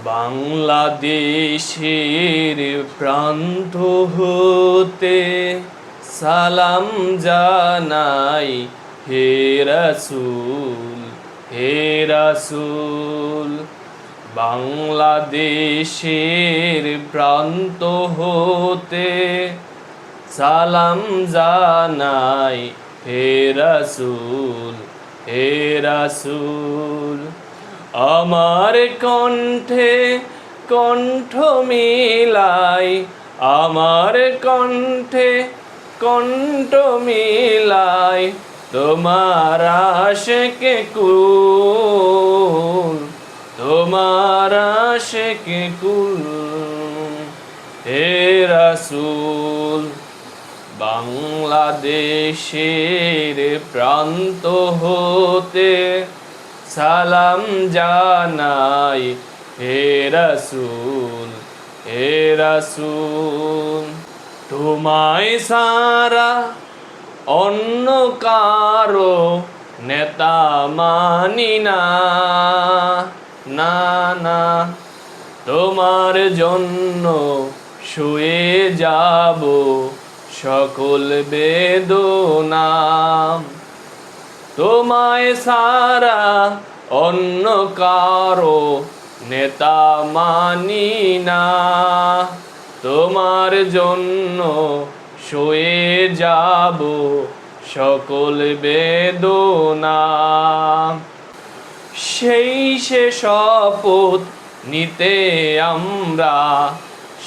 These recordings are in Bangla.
বাংলাদেশের প্রান্ত হতে সালাম জানাই হে রাসূল, হে রাসূল। বাংলাদেশের প্রান্ত হতে সালাম জানাই হে রাসূল, হে রাসূল। আমার কণ্ঠে কণ্ঠ মিলাই, আমার কণ্ঠে কণ্ঠ মিলাই তোমার আশিকে কুল, তোমার আশিকে কুল। হে রাসূল, বাংলাদেশের প্রান্ত হতে সালাম জানাই হে রাসূল, হে রাসূল। তোমায় সারা অন্য কারো নেতা মানি না, না না। তোমার জন্য শুয়ে যাব সকল বেদনা। তোমায় সারা অন্য কারো নেতা মানি না, তোমার জন্য শুয়ে যাব সকল বেদনা। সেই সে শপথ নিতে আমরা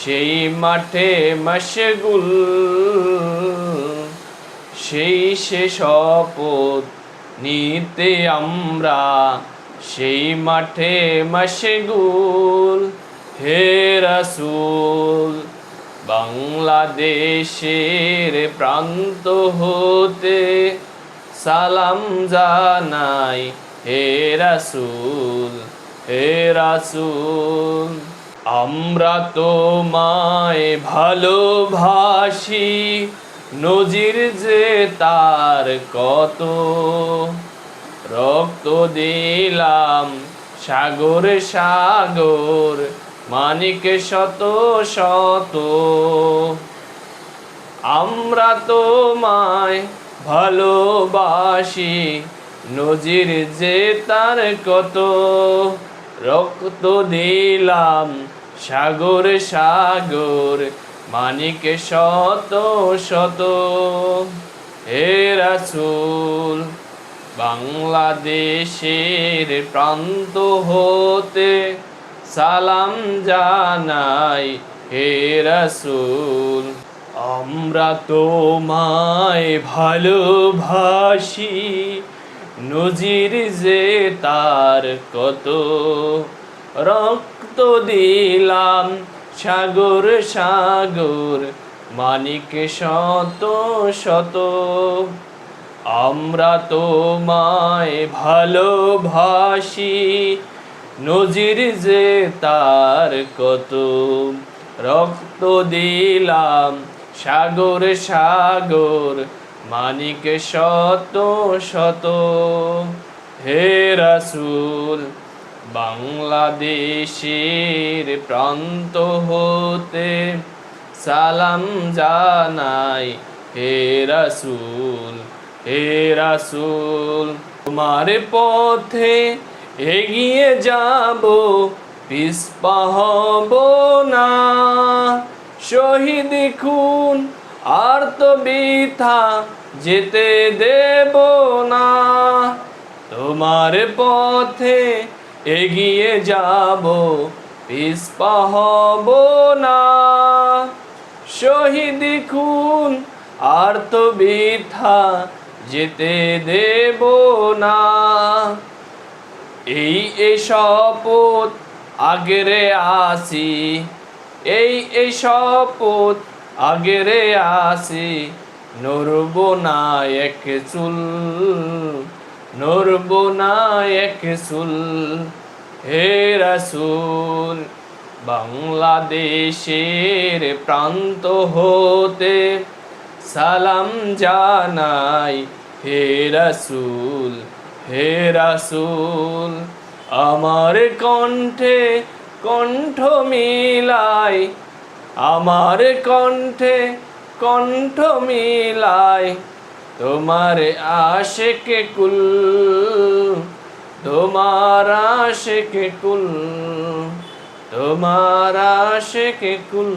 সেই মাঠে মশগুল, সেই সে শপথ নিতে আমরা সেই মাঠে মশগুল। হে রাসূল, বাংলাদেশের প্রান্ত হতে সালাম জানাই হে রাসূল, হে রাসূল। আমরা তোমায় ভালোবাসি, নজির যে তার কত। রক্ত দিলাম সাগর সাগর, মানিক শত শত। আমরা তোমায় ভালোবাসি, নজির যে তার কত। রক্ত দিলাম সাগর সাগর, মানিক শত শত। হে রাসূল, বাংলাদেশের প্রান্ত হতে সালাম জানাই হে রাসূল। আমরা তোমায় ভালোবাসি, নজির যে তার কত। রক্ত দিলাম সাগর সাগর, মানিক শত শত। আমরা তোমায় ভালোবাসি, নজির যে তার কত। রক্ত দিলাম সাগর সাগর, মানিক শত শত। হে রাসূল, বাংলাদেশের প্রান্ত হতে সালাম জানাই হে রাসূল, হে রাসূল। তোমার পথে এগিয়ে যাব, পিছপা হব না। শহীদ খুন আর তো বৃথা যেতে দেব না। তোমার পথে এগিয়ে যাব, পিছপা হব না। শহীদ খুন আর তো বৃথা যেতে দেব না। এই শপথ আগেরে আসি, এই শপথ আগেরে আসি। নড়ব না এক চুল, নড়ব না এক চুল। হে রাসূল, বাংলাদেশের প্রান্ত হতে সালাম জানাই হে রাসূল, হে রাসূল। আমার কণ্ঠে কণ্ঠ মিলাই, আমার কণ্ঠে কণ্ঠ মিলাই, তোমার আশিকে কুল, তোমার আশিকে কুল, তোমার আশিকে কুল।